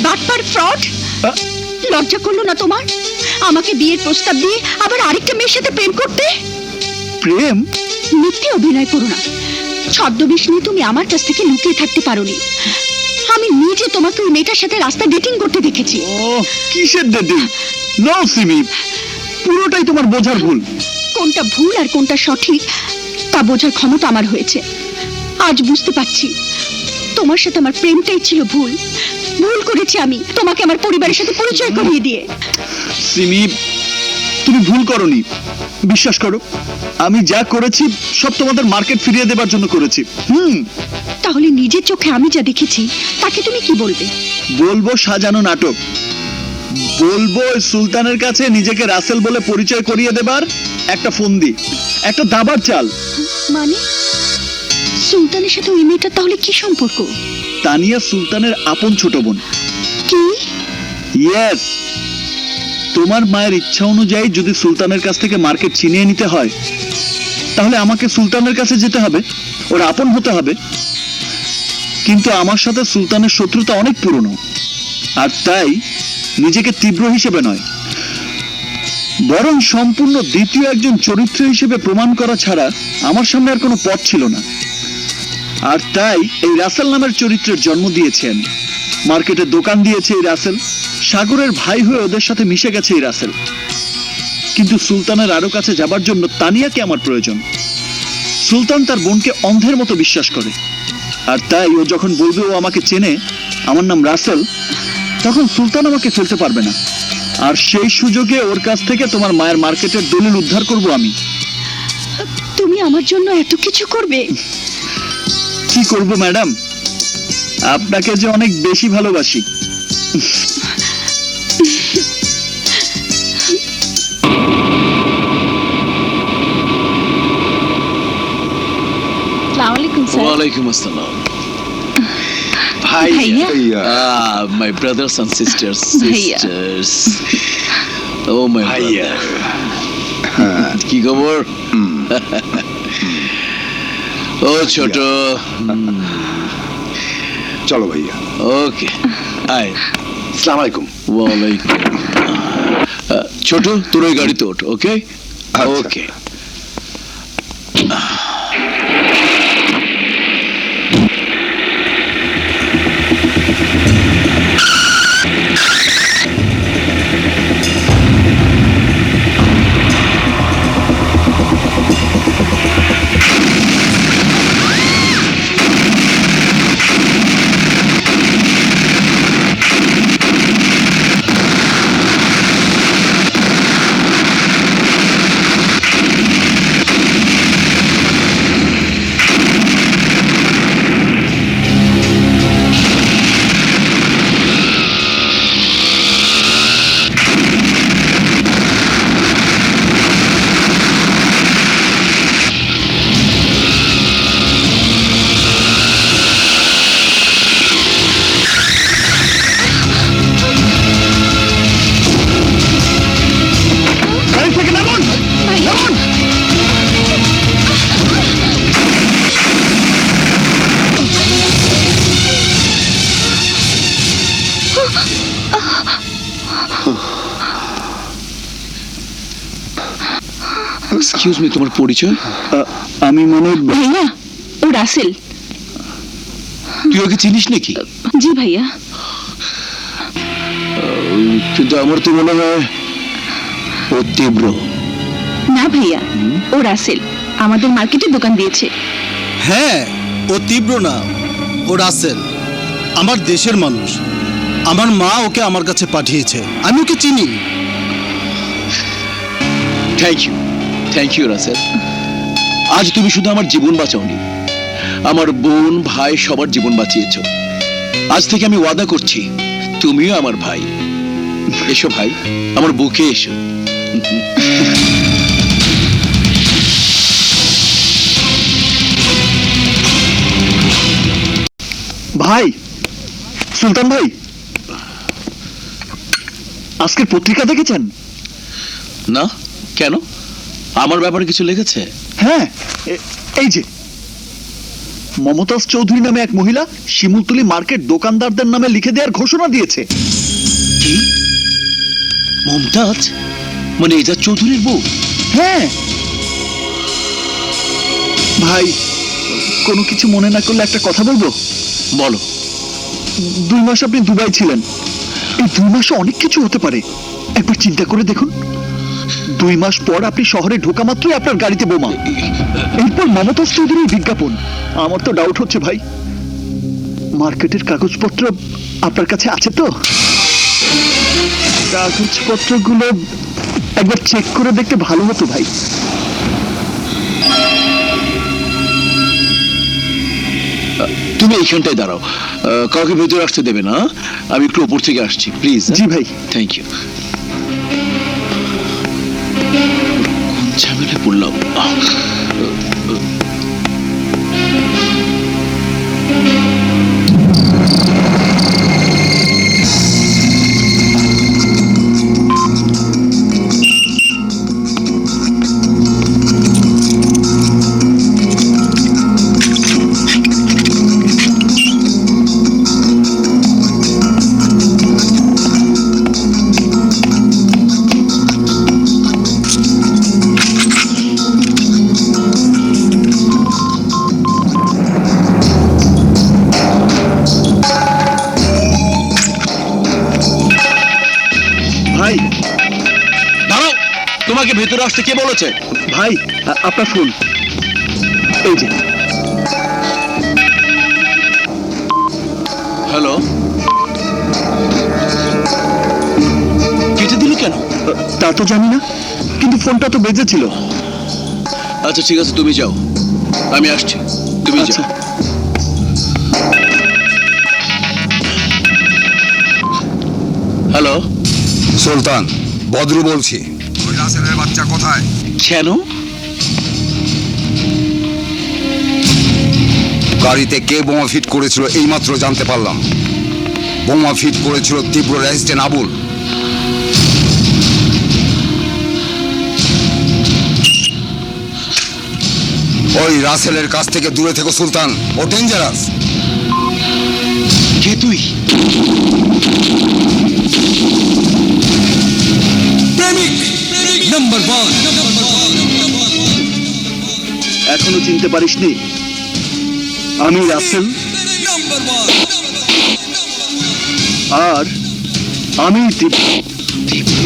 বাটপার ফ্রড। লজ্জা করলো না তোমার আমাকে বিয়ের প্রস্তাব দিয়ে আবার আরেকটা মেয়ের সাথে প্রেম করতে? প্রেম? মিথ্যে অভিনয় করো না। ছদ্মবেশ নিয়ে তুমি আমার কাছ থেকে লুকিয়ে থাকতে পারোনি। আমি নিজে তোমাকে ওই মেয়েটার সাথে রাস্তা ডেটিং করতে দেখেছি। ও কিসের ডেটিং? নো সিমি, পুরোটাই তোমার বোঝার ভুল। কোনটা ভুল আর কোনটা সঠিক তা বোঝার ক্ষমতা আমার হয়েছে। আজ বুঝতে পারছি তোমার সাথে আমার প্রেমটাই ছিল ভুল। ভুল করেছি আমি তোমাকে আমার পরিবারের সাথে পরিচয় করিয়ে দিয়ে। সিমি, তুমি ভুল করনি, বিশ্বাস করো। আমি যা করেছি সব তোমাদের মার্কেট ফিরিয়ে দেবার জন্য করেছি। তাহলে নিজের চোখে আমি যা দেখেছি তাকে তুমি কি বলবে? বলবো সাজানো নাটক। বলবো সুলতানের কাছে নিজেকে রাসেল বলে পরিচয় করিয়ে দেবার একটা ফন্দি, একটা দাবার চাল। মানে সুলতানের সাথে ওই মেয়েটার তাহলে কি সম্পর্ক? তানিয়া সুলতানের আপন ছোট বোন। কি? ইয়েস। তোমার মায়ের ইচ্ছা অনুযায়ী যদি সুলতানের কাছ থেকে মার্কেট ছিনিয়ে নিতে হয় তাহলে আমাকে সুলতানের কাছে যেতে হবে, ওর আপন হতে হবে। কিন্তু আমার সাথে সুলতানের শত্রুতা অনেক পুরনো, আর তাই নিজেকে তীব্র হিসেবে নয় বরং সম্পূর্ণ দ্বিতীয় একজন চরিত্র হিসেবে প্রমাণ করা ছাড়া আমার সামনে আর কোনো পথ ছিল না। আর তাই এই রাসেল নামের চরিত্রের জন্ম দিয়েছি আমি। মার্কেটে দোকান দিয়েছে এই রাসেল, সাগরের ভাই হয়ে ওদের সাথে মিশে গেছে এই রাসেল। কিন্তু সুলতানের আরো কাছে যাবার জন্য তানিয়াকে আমার প্রয়োজন। সুলতান তার বোনকে অন্ধের মতো বিশ্বাস করে, আর তাই ও যখন বলবে ও আমাকে চেনে, আমার নাম রাসেল, তখন সুলতান আমাকে ফেলতে পারবে না। আর সেই সুযোগে ওর কাছ থেকে তোমার মায়ের মার্কেটের দলিল উদ্ধার করব আমি। তুমি আমার জন্য এত কিছু করবে? কি করব ম্যাডাম, আপনাকে যে অনেক বেশি ভালোবাসি। ওয়ালাইকুম আসসালাম। ভাইয়া। My brothers and sisters. Oh my brother. কি খবর? ও ছোট, চলো ভাইয়া। ওকে আয়। আসসালামু আলাইকুম। ওয়ালাইকুম। ছোট, তোর ওই গাড়িতে ওঠ। ওকে আচ্ছা। ওকে। এক্সকিউজ মি, তোমার পরিচয়? আমি মানে ভাইয়া, ও রাসেল। তুই ওকে চিনিস নাকি? জি ভাইয়া। কিন্তু আমার তো মনে হয় ও তীব্র। না ভাইয়া, ও রাসেল, আমাদের মার্কেটে দোকান দিয়েছে। হ্যাঁ, ও তীব্র না, ও রাসেল, আমার দেশের মানুষ। আমার মা ওকে আমার কাছে পাঠিয়েছে, আমি ওকে চিনি। Thank you Rasel. আজ তুমি শুধু আমার জীবন বাঁচাওনি, আমার বোন ভাই সবার জীবন বাঁচিয়েছ। আজ থেকে আমি ওয়াদা করছি তুমিও আমার ভাই। এসো ভাই, আমার বুকে এসো। ভাই, সুলতান ভাই, আজকের পত্রিকা দেখেছেন? না, কেন? আমার ব্যাপারে কিছু লেগেছে? হ্যাঁ, এই যে মমতাজ চৌধুরী নামে এক মহিলা শিমুলতলি মার্কেট দোকানদারদের নামে লিখে দেওয়ার ঘোষণা দিয়েছে। কি মমতাজ মানে এজাজ চৌধুরীর বউ? হ্যাঁ ভাই, কোনো কিছু মনে না করলে একটা কথা বলবো? বলো। 2 মাস আপনি দুবাই ছিলেন, এই 2 মাসে অনেক কিছু হতে পারে। একবার চিন্তা করে দেখুন, 2 মাস পর আপনি শহরে ঢোকা মাত্রই আপনার গাড়িতে বোমা, এরপর মমতাজ চৌধুরীর বিজ্ঞাপন। আমার তো ডাউট হচ্ছে ভাই, মার্কেটের কাগজপত্র আপনার কাছে আছে তো? কাগজপত্রগুলো একবার চেক করে দেখতে ভালো হতো ভাই। তুমি এইখানটায় দাঁড়াও, কাউকে ভেতরে আসতে দেবে না। আমি একটু উপর থেকে আসছি, প্লিজ। জি ভাই। Thank you. কোন ঝামেলায় পড়লাম? ভাই দাঁড়াও, তোমাকে ভেতরে আসতে কে বলেছে? ভাই, আপনার ফোন এই যে। হ্যালো, কেটে দিলি কেন? তা তো জানি না, কিন্তু ফোনটা তো বেজেছিল। আচ্ছা ঠিক আছে, তুমি যাও, আমি আসছি। তুমি আচ্ছা। যাও। হ্যালো, সুলতান, বদরু বলছি। ওই রাসেলের বাচ্চা কোথায়? কেন? গাড়িতে কে বোমা ফিট করেছিল এইমাত্র জানতে পারলাম। বোমা ফিট করেছিল তীব্র রেজিস্ট্যান্ট আবুল। ওই রাসেলের কাছ থেকে দূরে থেকো সুলতান, ও ডেঞ্জারাস। কে তুই? এখনো চিনতে পারিসনি? আমি রাসেল, আর আমি তীব্র।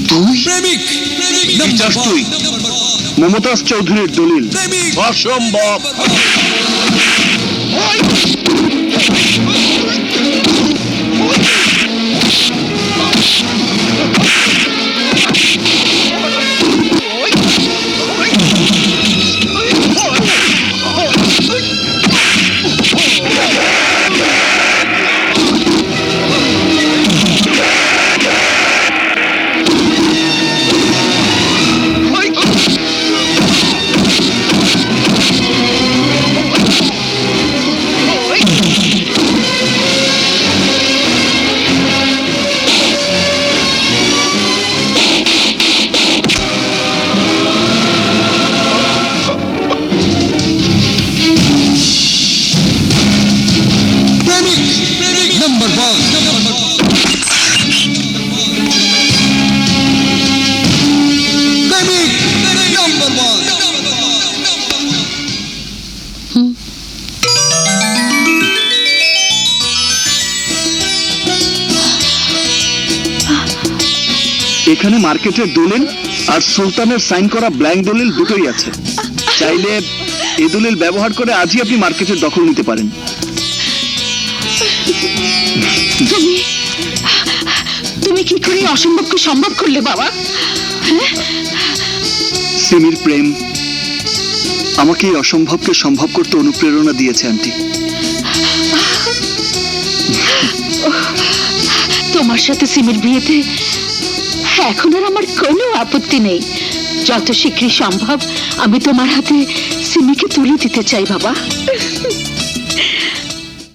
তুই? কি চাস তুই? মমতাজ চৌধুরীর দলিল। অসম্ভব। এখানে মার্কেটের দলিল আর সুলতানের সাইন করা ব্ল্যাঙ্ক দলিল দুটোই আছে। চাইলে এই দলিল ব্যবহার করে আজই আপনি মার্কেটের দখল নিতে পারেন। তুমি তুমি কি করে এই অসম্ভবকে সম্ভব করলে বাবা? সিমির প্রেম আমাকে এই অসম্ভবকে সম্ভব করতে অনুপ্রেরণা দিয়েছে আন্টি। তোমার সাথে সিমির বিয়েতে এখন আর আমার কোনো আপত্তি নেই। যত শীঘ্রই সম্ভব আমি তোমার হাতে সিমিকে তুলে দিতে চাই বাবা।